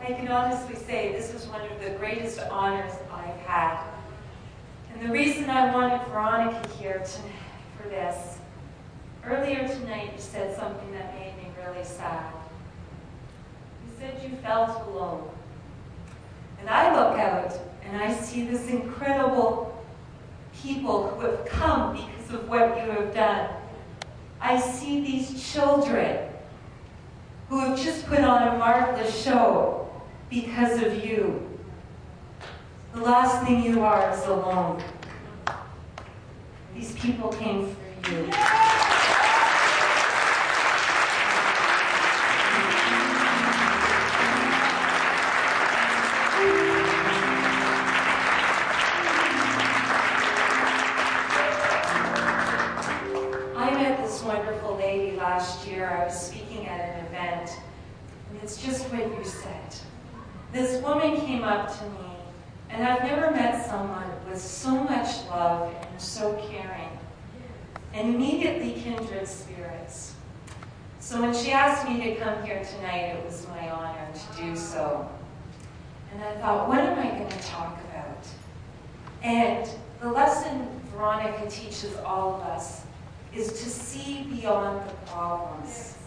I can honestly say this is one of the greatest honors I've had. And the reason I wanted Veronica here for this, earlier tonight you said something that made me really sad. You said you felt alone. And I look out and I see this incredible people who have come because of what you have done. I see these children who have just put on a marvelous show because of you. The last thing you are is alone. These people came for you. I met this wonderful lady last year. I was speaking at an event, and it's just what you said. This woman came up to me, and I've never met someone with so much love and so caring, and immediately kindred spirits. So when she asked me to come here tonight, it was my honor to do so. And I thought, what am I going to talk about? And the lesson Veronica teaches all of us is to see beyond the problems,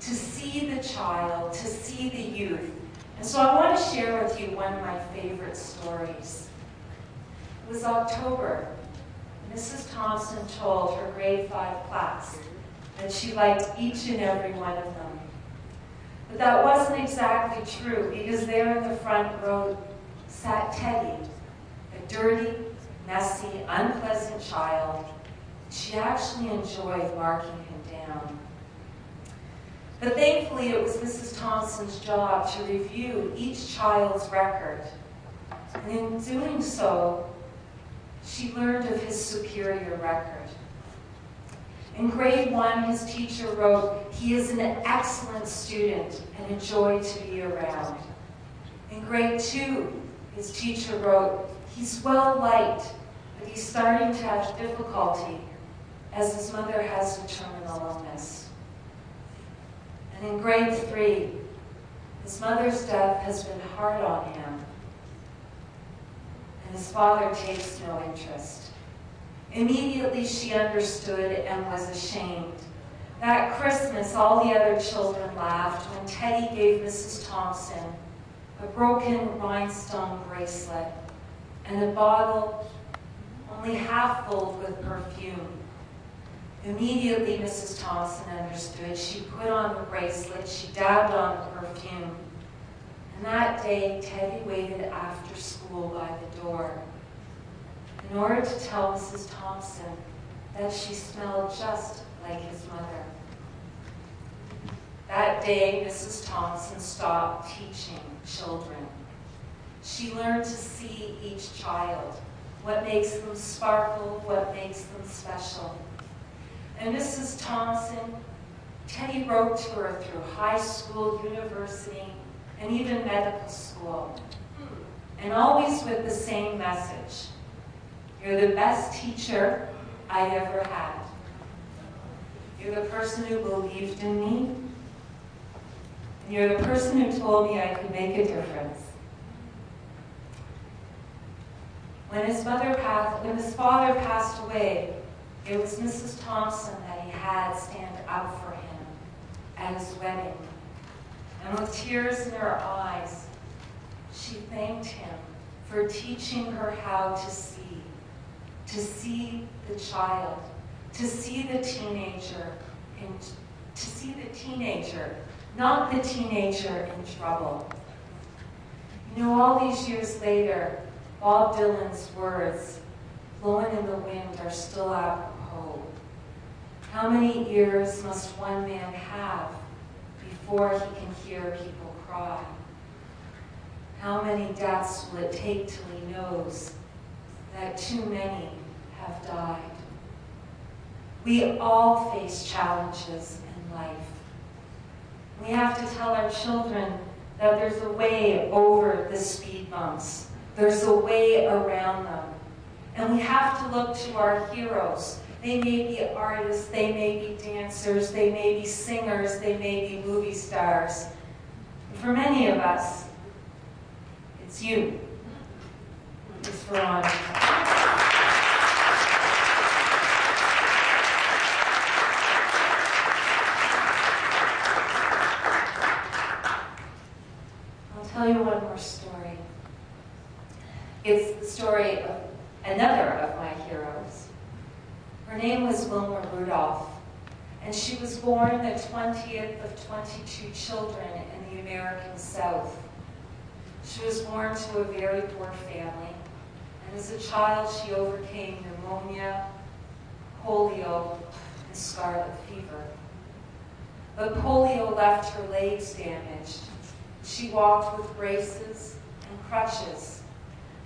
to see the child, to see the youth. And so I want to share with you one of my favorite stories. It was October. Mrs. Thompson told her grade 5 class that she liked each and every one of them. But that wasn't exactly true, because there in the front row sat Teddy, a dirty, messy, unpleasant child. She actually enjoyed marking him down. But thankfully, it was Mrs. Thompson's job to review each child's record. And in doing so, she learned of his superior record. In grade 1, his teacher wrote, "He is an excellent student and a joy to be around." In grade 2, his teacher wrote, "He's well liked, but he's starting to have difficulty as his mother has a terminal illness." And in grade 3, his mother's death has been hard on him, and his father takes no interest. Immediately she understood and was ashamed. That Christmas, all the other children laughed when Teddy gave Mrs. Thompson a broken rhinestone bracelet and a bottle only half filled with perfume. Immediately, Mrs. Thompson understood. She put on the bracelet, she dabbed on the perfume. And that day, Teddy waited after school by the door in order to tell Mrs. Thompson that she smelled just like his mother. That day, Mrs. Thompson stopped teaching children. She learned to see each child, what makes them sparkle, what makes them special. And Mrs. Thompson, Teddy wrote to her through high school, university, and even medical school. And always with the same message: "You're the best teacher I ever had. You're the person who believed in me. And you're the person who told me I could make a difference." When his father passed away, it was Mrs. Thompson that he had stand up for him at his wedding. And with tears in her eyes, she thanked him for teaching her how to see the child, to see the teenager, and to see the teenager, not the teenager in trouble. You know, all these years later, Bob Dylan's words, blowing in the wind, are still apropos. How many ears must one man have before he can hear people cry? How many deaths will it take till he knows that too many have died? We all face challenges in life. We have to tell our children that there's a way over the speed bumps. There's a way around them. And we have to look to our heroes. They may be artists, they may be dancers, they may be singers, they may be movie stars. And for many of us, It's you. It's Veronica. I'll tell you one more story. It's the story of another of my heroes. Her name was Wilma Rudolph, and she was born the 20th of 22 children in the American South. She was born to a very poor family, and as a child she overcame pneumonia, polio, and scarlet fever. But polio left her legs damaged. She walked with braces and crutches.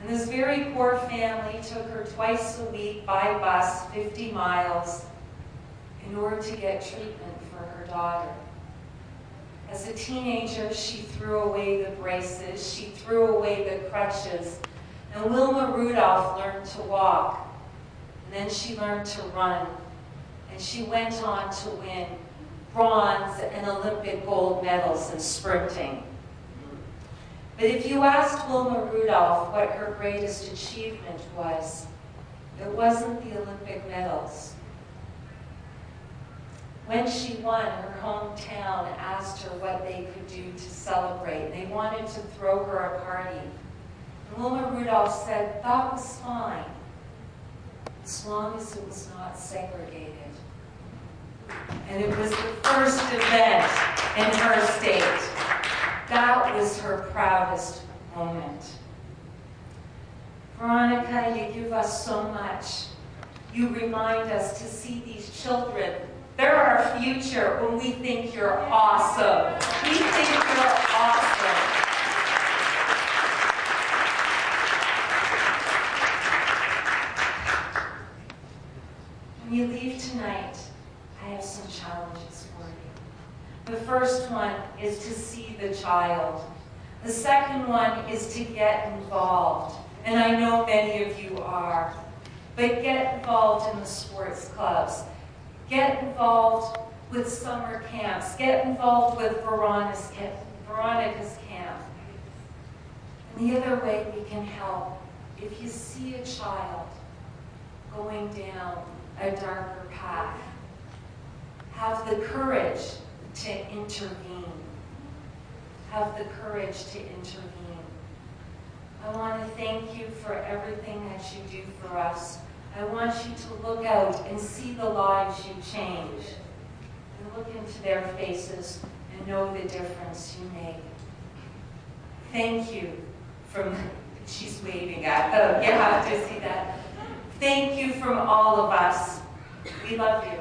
And this very poor family took her twice a week by bus 50 miles in order to get treatment for her daughter. As a teenager, she threw away the braces, she threw away the crutches, and Wilma Rudolph learned to walk. And then she learned to run, and she went on to win bronze and Olympic gold medals in sprinting. But if you asked Wilma Rudolph what her greatest achievement was, it wasn't the Olympic medals. When she won, her hometown asked her what they could do to celebrate. They wanted to throw her a party. And Wilma Rudolph said, that was fine, as long as it was not segregated. And it was the first event in her state. That was her proudest moment. Veronica, you give us so much. You remind us to see these children. They're our future when we think you're awesome. We think you're awesome. When you leave tonight, I have some challenges for you. The first one is to see the child. The second one is to get involved. And I know many of you are. But get involved in the sports clubs. Get involved with summer camps. Get involved with Veronica's camp. And the other way we can help, if you see a child going down a darker path, have the courage to intervene. Have the courage to intervene. I want to thank you for everything that you do for us. I want you to look out and see the lives you change. And look into their faces and know the difference you make. Thank you from, she's waving at them. You have to see that. Thank you from all of us. We love you.